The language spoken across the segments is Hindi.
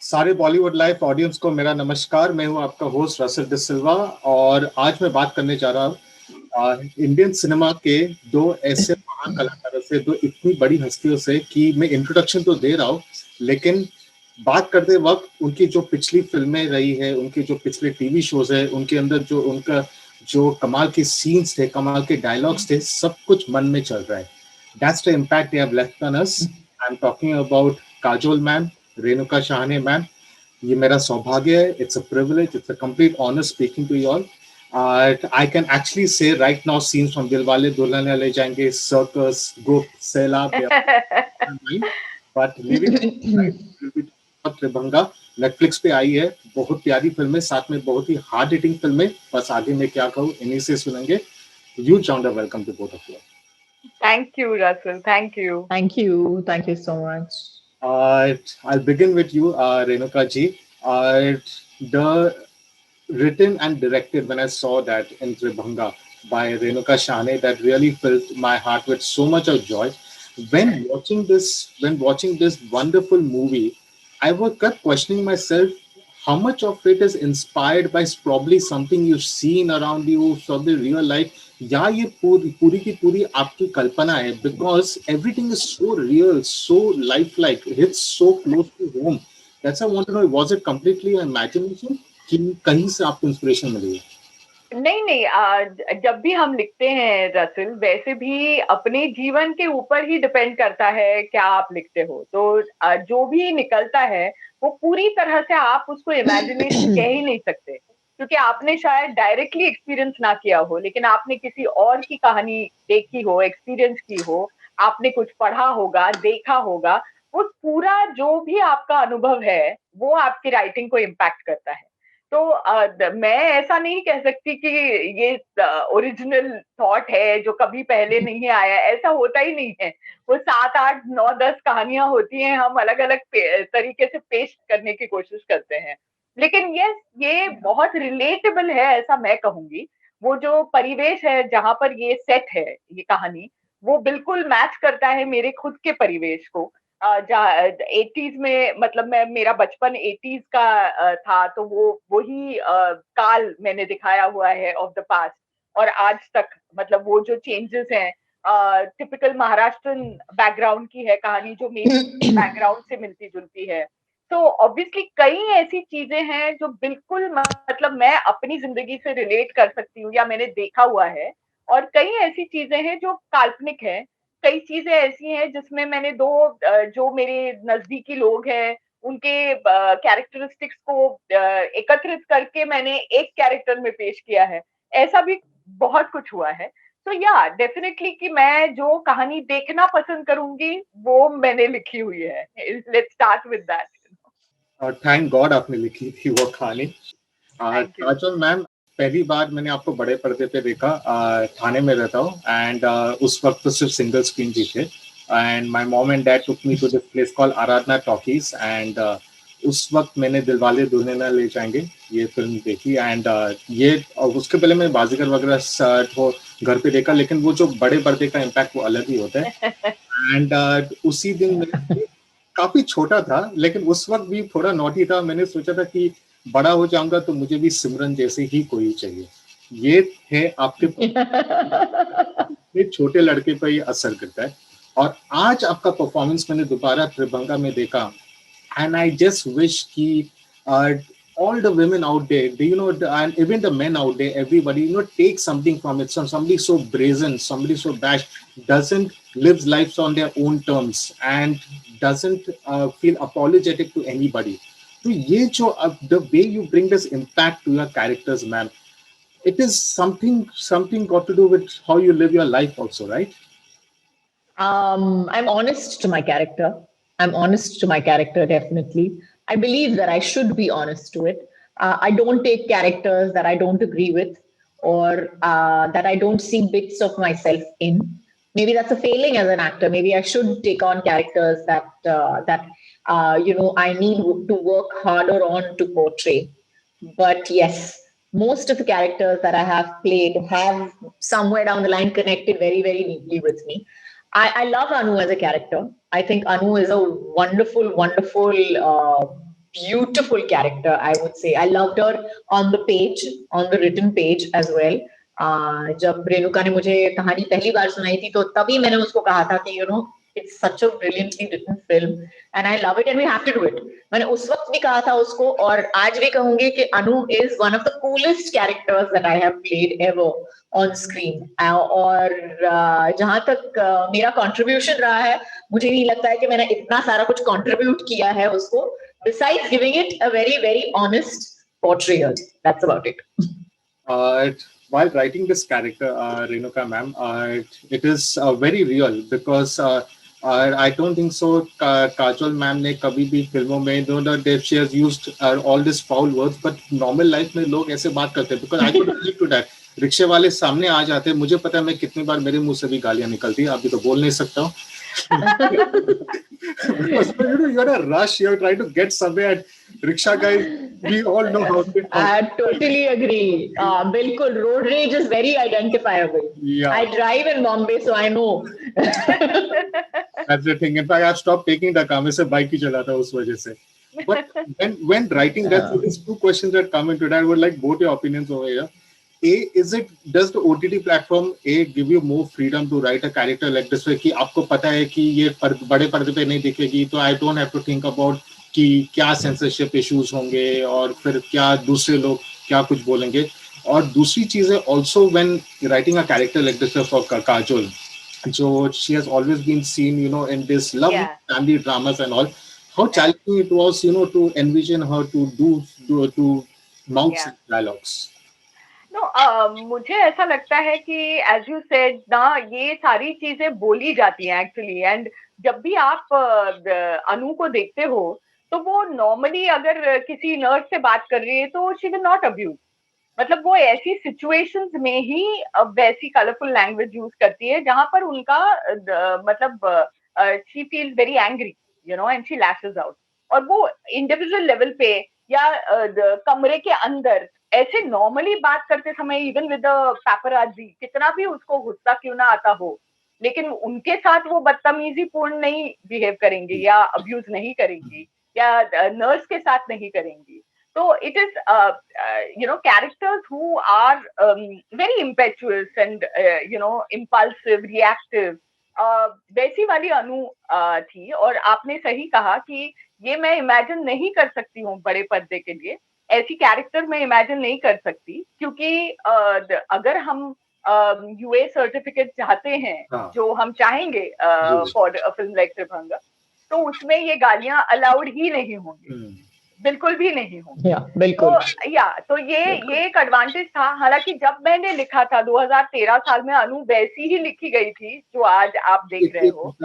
सारे बॉलीवुड लाइव ऑडियंस को मेरा नमस्कार। मैं हूं आपका होस्ट रसल डिसिल्वा और आज मैं बात करने जा रहा हूं इंडियन सिनेमा के दो ऐसे महान कलाकारों से, दो इतनी बड़ी हस्तियों से कि मैं इंट्रोडक्शन तो दे रहा हूं, लेकिन बात करते वक्त उनकी जो पिछली फिल्में रही है, उनके जो पिछले टीवी शोज है, उनके अंदर जो उनका जो कमाल के सीन्स थे, कमाल के डायलॉग्स थे, सब कुछ मन में चल रहा है। That's the impact they have left on us. I'm talking about Kajol ma'am, Renuka Shahane ma'am. ये मेरा सौभाग्य है. It's a privilege. It's a complete honor speaking to you all. I can actually say right now scenes from Dilwale Dulhania Le Jayenge, Circus, Group, Sailab, but leaving aside, will be Tribhanga Netflix पे आई है. बहुत प्यारी फिल्म है, साथ में बहुत ही हार्ड हिटिंग फिल्म है. बस आगे मैं क्या कहूँ, इन्हीं से सुनेंगे. You sound a welcome to both of you. Thank you, Russell. Thank you. Thank you. Thank you so much. I'll begin with you, Renuka ji. The written and directed, when I saw that in Tribhanga by Renuka Shahane, that really filled my heart with so much of joy. When watching this wonderful movie, I kept questioning myself how much of it is inspired by probably something you've seen around you, probably real life, या ये पूरी की पूरी आपकी कल्पना है, because everything is so real, so lifelike, hits so close to home. That's why I want to know, was it completely imagination कि कहीं से आपको इंस्पिरेशन मिली है? नहीं, जब भी हम लिखते हैं रसल, वैसे भी अपने जीवन के ऊपर ही डिपेंड करता है क्या आप लिखते हो. तो जो भी निकलता है वो पूरी तरह से आप उसको इमेजिनेशन कह ही नहीं सकते, क्योंकि आपने शायद डायरेक्टली एक्सपीरियंस ना किया हो, लेकिन आपने किसी और की कहानी देखी हो, एक्सपीरियंस की हो, आपने कुछ पढ़ा होगा, देखा होगा. वो पूरा जो भी आपका अनुभव है वो आपकी राइटिंग को इम्पैक्ट करता है. तो मैं ऐसा नहीं कह सकती कि ये ओरिजिनल थॉट है जो कभी पहले नहीं आया, ऐसा होता ही नहीं है. वो 7, 8, 9, 10 कहानियां होती हैं, हम अलग-अलग तरीके से पेश करने की कोशिश करते हैं. लेकिन ये बहुत रिलेटेबल है, ऐसा मैं कहूंगी. वो जो परिवेश है जहां पर ये सेट है, ये कहानी, वो बिल्कुल मैच करता है मेरे खुद के परिवेश को. 80s में, मतलब मेरा बचपन 80s का था, तो वो वही काल मैंने दिखाया हुआ है ऑफ द पास्ट. और आज तक मतलब वो जो चेंजेस हैं, टिपिकल महाराष्ट्रन बैकग्राउंड की है कहानी, जो मेरी बैकग्राउंड से मिलती जुलती है. तो ऑब्वियसली कई ऐसी चीजें हैं जो बिल्कुल मतलब मैं अपनी जिंदगी से रिलेट कर सकती हूँ या मैंने देखा हुआ है, और कई ऐसी चीजें हैं जो काल्पनिक है. कई चीजें ऐसी हैं जिसमें मैंने जो मेरे नजदीकी लोग हैं उनके कैरेक्टरिस्टिक्स को एकत्रित करके मैंने एक कैरेक्टर में पेश किया है. ऐसा भी बहुत कुछ हुआ है. तो या डेफिनेटली कि मैं जो कहानी देखना पसंद करूंगी वो मैंने लिखी हुई है. Let's start with that. Thank God आपने लिखी थी वो कहानी. काजोल मैम, पहली बार मैंने आपको बड़े पर्दे पे देखा. थाने में रहता हूँ, एंड उस वक्त तो सिर्फ सिंगल स्क्रीन भी थे. And my mom and dad took me to this place called Aradhana talkies, and उस वक्त मैंने दिलवाले दुल्हनिया ले जाएंगे ये फिल्म देखी. एंड ये उसके पहले मैंने बाजीगर वगैरह वो घर पे देखा, लेकिन वो जो बड़े पर्दे का इम्पैक्ट वो अलग ही होता है. एंड उसी दिन काफी छोटा था, लेकिन उस वक्त भी थोड़ा नॉटी था. मैंने सोचा था कि बड़ा हो जाऊंगा तो मुझे भी सिमरन जैसे ही कोई चाहिए. ये है आपके छोटे लड़के पर ये असर करता है. और आज आपका परफॉर्मेंस मैंने दोबारा त्रिभंगा में देखा, एंड आई जस्ट विश कि all the women out there, and even the men out there, everybody, take something from it. Somebody so brazen, somebody so bash, doesn't live lives on their own terms and doesn't feel apologetic to anybody. So ye jo the way you bring this impact to your characters, ma'am, it is something got to do with how you live your life also, right? I'm honest to my character. Definitely. I believe that I should be honest to it. I don't take characters that I don't agree with, or that I don't see bits of myself in. Maybe that's a failing as an actor. Maybe I should take on characters that I need to work harder on to portray. But yes, most of the characters that I have played have somewhere down the line connected very, very deeply with me. I love Anu as a character. I think Anu is a wonderful, wonderful beautiful character, I would say. I loved her on the page, on the written page as well. जब रेणुका ने मुझे कहानी पहली बार सुनाई थी तो तभी मैंने उसको कहा था कि it's such a brilliantly written film and I love it and we have to do it. मैंने उस वक्त भी कहा था उसको और आज भी कहूंगी कि अनु is one of the coolest characters that I have played ever on screen. और जहां तक मेरा contribution रहा है, मुझे नहीं लगता है कि मैंने इतना सारा कुछ contribute किया है उसको, besides giving it a very, very honest portrayal. That's about it. While writing this character, Renuka ma'am, it is very real because I don't think so. Kajol ma'am ने कभी भी फिल्मों में she has used all these foul words, but normal life में लोग ऐसे बात करते हैं because I could relate to that. रिक्शे वाले सामने आ जाते हैं, मुझे पता है मैं कितनी बार मेरे मुंह से भी गालियां निकलती है, अभी तो बोल नहीं सकता हूँ. Because you're in a rush, you're trying to get somewhere, and rickshaw guys, we all know how to. I totally agree. बिल्कुल, road rage is very identifiable. Yeah. I drive in Bombay, so I know. That's the thing. In fact, I've stopped taking the car. मैं सिर्फ बाइक ही चलाता हूँ उस वजह से. But when writing that, so there's two questions that come into that. I would like both your opinions over here. Does the OTT platform give you more freedom to write a character like this way कि आपको पता है कि ये बड़े पर्दे पे नहीं दिखेगी, तो I don't have to think about कि क्या censorship issues होंगे और फिर क्या दूसरे लोग क्या कुछ बोलेंगे. और दूसरी चीज है also when writing a character like this for Kajol, so she has always been seen in this lovely family dramas and all. How challenging it was to envision her to mount dialogues. मुझे ऐसा लगता है कि एज यू सेड ना, ये सारी चीजें बोली जाती हैं एक्चुअली. एंड जब भी आप अनु को देखते हो तो वो नॉर्मली अगर किसी नर्स से बात कर रही है तो शी विल नॉट अब्यूज. मतलब वो ऐसी सिचुएशंस में ही वैसी कलरफुल लैंग्वेज यूज करती है जहां पर उनका मतलब she feels very angry and she lashes out. और वो इंडिविजुअल लेवल पे या कमरे के अंदर ऐसे नॉर्मली बात करते समय इवन विद पेपराजी, कितना भी उसको गुस्सा क्यों ना आता हो, लेकिन उनके साथ वो बदतमीजी पूर्ण नहीं बिहेव करेंगी या अब्यूज नहीं करेंगी या नर्स के साथ नहीं करेंगी. तो it is characters who are very impetuous and impulsive, reactive. वैसी वाली अनु थी. और आपने सही कहा कि ये मैं इमेजिन नहीं कर सकती हूँ बड़े पर्दे के लिए, ऐसी कैरेक्टर मैं इमेजिन नहीं कर सकती, क्योंकि अगर हम यूए सर्टिफिकेट चाहते हैं जो हम चाहेंगे for a film like Tribhanga, तो उसमें ये गालियां अलाउड ही नहीं होंगी, बिल्कुल भी नहीं होंगी. बिल्कुल. तो ये एक एडवांटेज था. हालांकि जब मैंने लिखा था 2013 साल में, अनु वैसी ही लिखी गई थी जो आज आप देख रहे हो.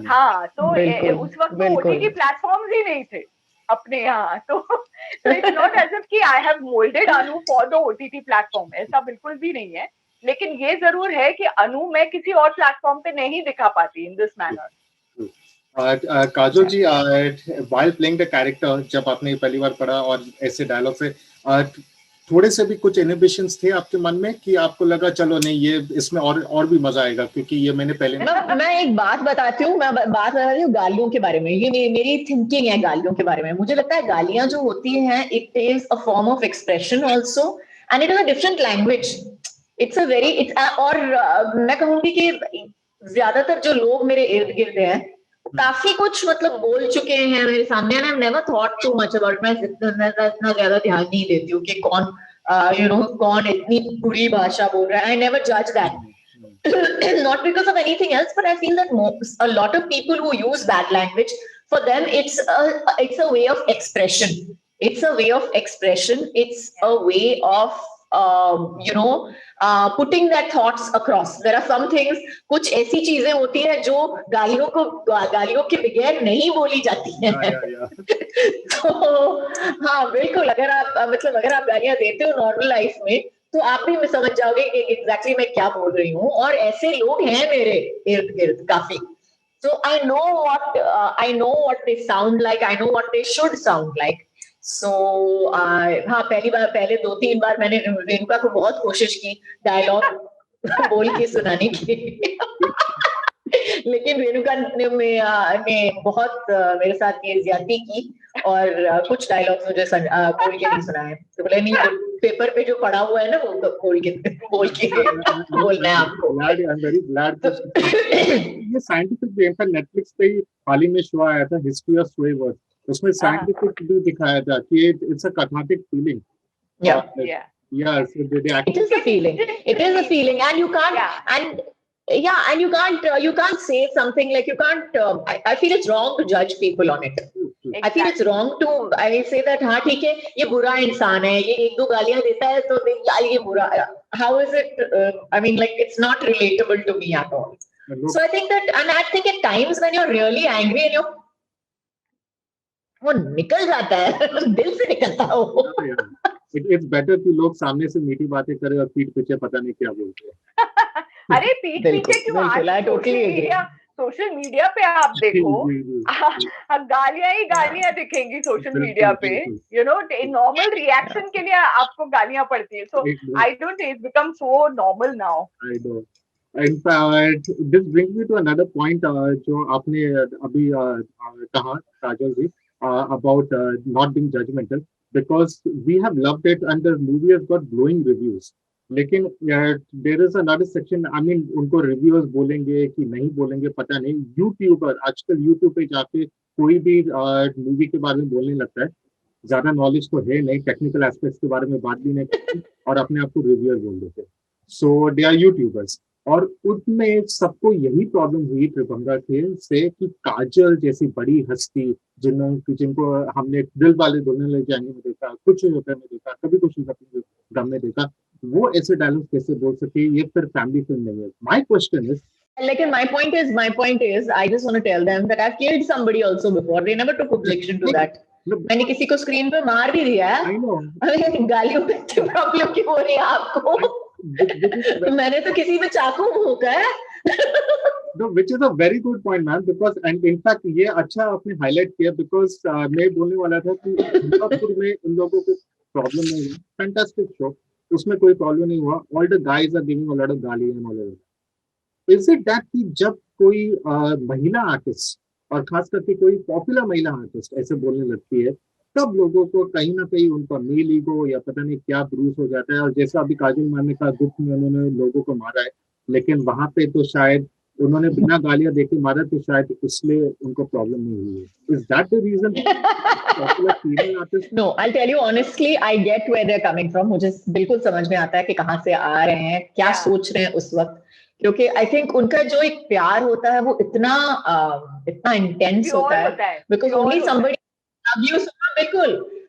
हाँ, तो उस वक्त ओटीटी प्लेटफॉर्म्स ही नहीं थे अपने यहाँ. तो इट्स नॉट एज इफ कि I have moulded Anu for the OTT platform, ऐसा बिल्कुल भी नहीं है. लेकिन ये जरूर है कि अनु मैं किसी और प्लेटफॉर्म पे नहीं दिखा पाती in this manner. Kajol ji, while playing the character, जब आपने पहली बार पढ़ा और ऐसे डायलॉग से थोड़े से भी कुछ इनहिबिशंस थे आपके मन में कि आपको लगा चलो नहीं ये इसमें और भी मजा आएगा, क्योंकि ये मैंने पहले मैं एक बात बताती हूँ. गालियों के बारे में. ये मेरी थिंकिंग है गालियों के बारे में. मुझे लगता है गालियां जो होती हैं, it is a form of expression also and it is a different language. और मैं कहूंगी कि ज्यादातर जो लोग मेरे इर्द गिर्द हैं काफी कुछ मतलब बोल चुके हैं मेरे सामने. And I have never thought too much about. मैं इतना ज्यादा ध्यान नहीं देती हूँ कि कौन इतनी बुरी भाषा बोल रहा है. आई नेवर जज that, not because of anything else, but I feel that a lot of people who use bad language, for them it's a way of expression. It's a way of expression. It's a way of putting their thoughts across. There are some things, कुछ ऐसी चीजें होती हैं जो गालियों के बगैर नहीं बोली जाती हैं. तो हाँ बिल्कुल, अगर आप गालियां देते हो नॉर्मल लाइफ में तो आप भी समझ जाओगे कि एग्जैक्टली मैं क्या बोल रही हूँ. और ऐसे लोग हैं मेरे इर्द गिर्द काफी. So I know what they sound like. I know what they should sound like. So हाँ, पहले 2-3 बार मैंने रेणुका को बहुत कोशिश की डायलॉग बोल के सुनाने की. लेकिन रेणुका ने बहुत मेरे साथ ये ज्यादती की और कुछ डायलॉग्स मुझे बोल के नहीं सुनाए, तो बोले नहीं पेपर पे जो पढ़ा हुआ है ना वो बोल के बोलना है आपको। I'm very glad ये साइंटिफिक भी, इनफैक्ट नेटफ्लिक्स पे ही हाल ही में शो आया था हिस्ट्री ऑफ स्वे वर्ड, उसमें साइंटिफिक भी दिखाया था कि it's a cathartic feeling. Yeah, so it is a feeling. It is a feeling, and you can't, and you can't say something like, you can't. I feel it's wrong to judge people on it. Exactly. I feel it's wrong to. I say that हाँ ठीक है, ये बुरा इंसान है, ये एक दो गालियां देता है तो यार ये बुरा. How is it? I mean, like it's not relatable to me at all. So I think that, and I think at times when you're really angry and you're वो निकल जाता है, दिल से निकलता है वो. It's better कि लोग सामने से मीठी बातें करें और पीठ पीछे पता नहीं क्या बोलते हैं। अरे पीठ पीछे क्यों, आज सोशल मीडिया पे आप देखो गालियां ही गालियां दिखेंगी सोशल मीडिया पे, यू नो, नॉर्मल रिएक्शन के लिए आपको गालियां पड़ती है। So I don't think it's become so normal now. I know. In fact, this brings me to another point जो आपने अभी कहा काजल जी, about not being judgmental, because we have loved it and the movie has got glowing reviews. लेकिन there is another section, I mean उनको रिव्यूअर्स बोलेंगे कि नहीं बोलेंगे पता नहीं, यूट्यूबर आजकल यूट्यूब पे जाके कोई भी मूवी के बारे में बोलने लगता है, ज्यादा नॉलेज तो है नहीं, टेक्निकल एस्पेक्ट्स के बारे में बात भी नहीं करते और अपने आप को रिव्यूअर बोल देते हैं। सो दे आर यूट्यूबर्स, और उसमें सबको यही प्रॉब्लम हुई त्रिभंगा खेल से कि काजल जैसी बड़ी हस्ती जिनको हमने दिल वाले दुल्हन ले जाएंगे में देखा, कुछ रुपए में देखा, कभी कुछ गम में देखा, वो ऐसे डायलॉग कैसे बोल सके? ये फिर फैमिली फिल्म नहीं है। My question is, like, and my point is I just want to tell them that I've killed somebody also before. They never took objection to that. मैंने किसी को स्क्रीन पे मार भी दिया है। I know. गालियों पे प्रॉब्लम क्यों हो रही है आपको? मैंने तो किसी पे चाकू भोंका है। No, which is a very good point, man. Because and in fact ये अच्छा आपने हाईलाइट किया, because मैं बोलने वाला था कि दुर्गापुर में इन लोगों को प्रॉब्लम नहीं हुआ, फैंटास्टिक शो, उसमें कोई प्रॉब्लम नहीं हुआ, all the guys are giving a lot of गाली and all that. Is it that कि जब कोई महिला आर्टिस्ट और खास करके कोई पॉपुलर महिला आर्टिस्ट ऐसे बोलने लगती है, तब लोगों को कहीं ना कहीं उनका मेल ईगो या पता नहीं क्या ब्रूस हो जाता है? और जैसा अभी काजल मैम ने कहा, दुख में उन्होंने लोगों को मारा है, लेकिन वहां पे तो शायद उन्होंने बिना गालियां देके मारा, तो शायद इसलिए उनको प्रॉब्लम नहीं हुई है। Is that the reason? No, I'll tell you honestly, I get where they're coming from. मुझे बिल्कुल समझ में आता है कि कहाँ से आ रहे हैं, क्या सोच रहे हैं उस वक्त, क्योंकि आई थिंक उनका जो एक प्यार होता है वो इतना इंटेंस होता है, because only somebody love you.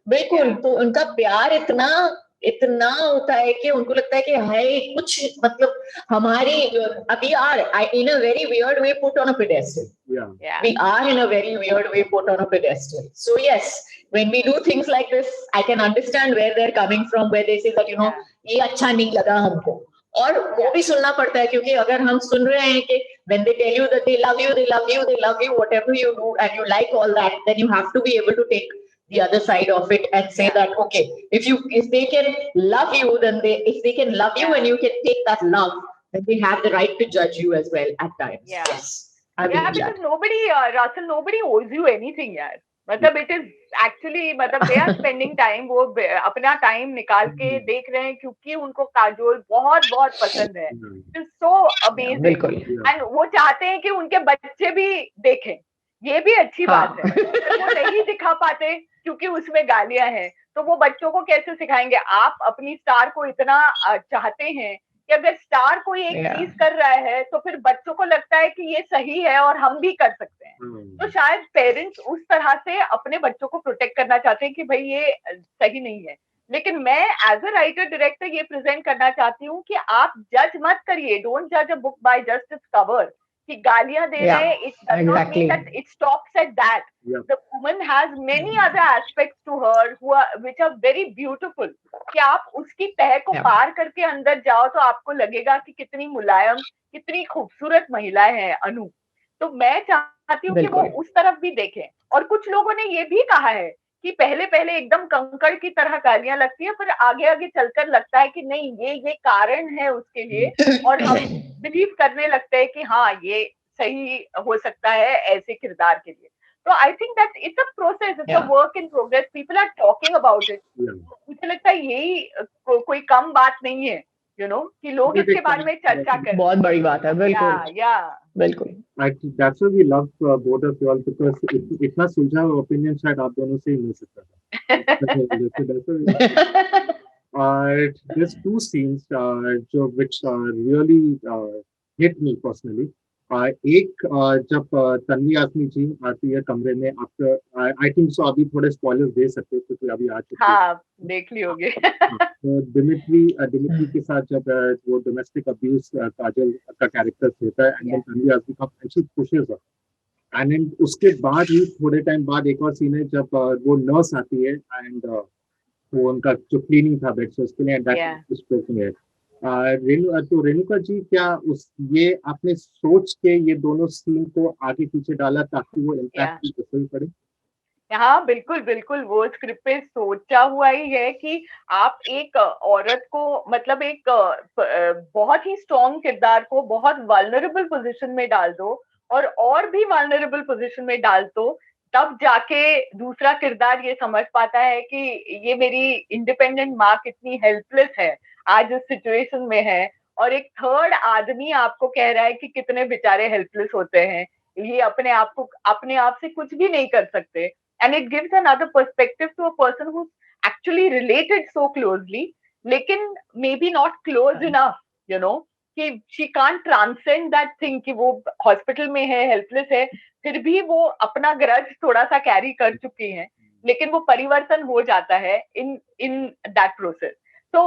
बिल्कुल तो उनका प्यार इतना होता है कि उनको लगता है कि हाय कुछ मतलब हमारी we are in a very weird way put on a pedestal. We are in a very weird way put on a pedestal. So yes, when we do things like this, I can understand where they're coming from, where they say that, you know, ये अच्छा नहीं लगा हमको, और वो भी सुनना पड़ता है, क्योंकि अगर हम सुन रहे हैं कि when they tell you that they love you, whatever you do, and you like all that, then you have to be able to take the other side of it and say that, okay, if they can love you, then if they can love you and you can take that love, then they have the right to judge you as well at times. Yes. Because nobody, Russell, nobody owes you anything, यार। मतलब it is actually, मतलब they are spending time, वो अपना टाइम निकाल के देख रहे हैं क्योंकि उनको काजोल बहुत पसंद है। It's so amazing, and वो चाहते हैं कि उनके बच्चे भी देखें, ये भी अच्छी बात है। वो नहीं दिखा पाते क्योंकि उसमें गालियां हैं, तो वो बच्चों को कैसे सिखाएंगे? आप अपनी स्टार को इतना चाहते हैं कि अगर स्टार कोई एक चीज कर रहा है तो फिर बच्चों को लगता है कि ये सही है और हम भी कर सकते हैं। तो शायद पेरेंट्स उस तरह से अपने बच्चों को प्रोटेक्ट करना चाहते हैं कि भाई ये सही नहीं है। लेकिन मैं एज अ राइटर डायरेक्टर ये प्रेजेंट करना चाहती हूँ कि आप जज मत करिए, डोंट जज a book by just its cover, कि गालियां दे रहे हैं, it does not mean that it stops at that. The woman has many other aspects to her which are very beautiful. कि आप उसकी तह को पार करके अंदर जाओ तो आपको लगेगा कि कितनी मुलायम, कितनी खूबसूरत महिला है अनु। तो मैं चाहती हूँ कि वो उस तरफ भी देखें। और कुछ लोगों ने ये भी कहा है कि पहले एकदम कंकड़ की तरह गालियां लगती है, फिर आगे चलकर लगता है कि नहीं, ये कारण है उसके लिए, और हम बिलीव करने लगते हैं कि हाँ ये सही हो सकता है ऐसे किरदार के लिए। तो I think that it's a process, it's a work in progress, people are talking about it. मुझे लगता है यही कोई कम बात नहीं है, कि लोग इसके बारे में चर्चा करें। बहुत बड़ी बात है, बिल्कुल बिल्कुल। That's why we love both of you all, because इतना सुलझा हुआ ओपिनियन शायद आप दोनों से ही मिल सकता था। There's two scenes which really hit me personally. एक जब तन्वी आसमी जी आती है कमरे में, आफ्टर आई थिंक सो, अभी थोड़े स्पॉयलर्स दे सकते हो क्योंकि अभी आ चुके हैं। हाँ, देख ली होगी। तो दिमित्री के साथ जब वो डोमेस्टिक अब्यूज काजल का कैरेक्टर होता है, एंड देन तन्वी आसमी का actually pushes her, and then उसके बाद ही थोड़े टाइम बाद एक और सीन है जब वो नर्स आती है, एंड वो उनका जो क्लीनिंग था बेड, उसके लिए तो रेणुका जी, क्या ये आपने सोच के ये दोनों सीन को आगे पीछे डाला ताकि वो इम्पैक्ट पड़े? हाँ, बिल्कुल बिल्कुल, वो स्क्रिप्ट पे सोचा हुआ ही है कि आप एक औरत को, मतलब एक बहुत ही स्ट्रॉन्ग किरदार को बहुत वल्नरेबल पोजीशन में डाल दो, और भी वल्नरेबल पोजीशन में डाल दो, तब जाके दूसरा किरदार ये समझ पाता है कि ये मेरी इंडिपेंडेंट माँ कितनी हेल्पलेस है आज इस सिचुएशन में है, और एक थर्ड आदमी आपको कह रहा है कि कितने बेचारे हेल्पलेस होते हैं, ये अपने आप से कुछ भी नहीं कर सकते। And it gives another perspective to a person who's actually related so closely, लेकिन maybe not close enough, कि she can't transcend that thing कि वो हॉस्पिटल में है, हेल्पलेस है, फिर भी वो अपना ग्रज थोड़ा सा कैरी कर चुकी हैं, लेकिन वो परिवर्तन हो जाता है इन दैट प्रोसेस। तो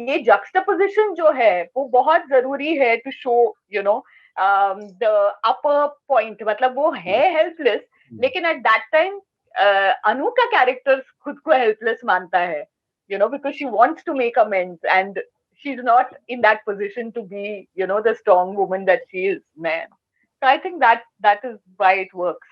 ये जक्सटापोजिशन जो है वो बहुत जरूरी है to show the upper point, मतलब वो है हेल्पलेस, लेकिन एट दैट टाइम अनु का कैरेक्टर खुद को हेल्पलेस मानता है, because she wants to make amends and she is not in that position to be the strong woman that she is, man. So I think that is why it works.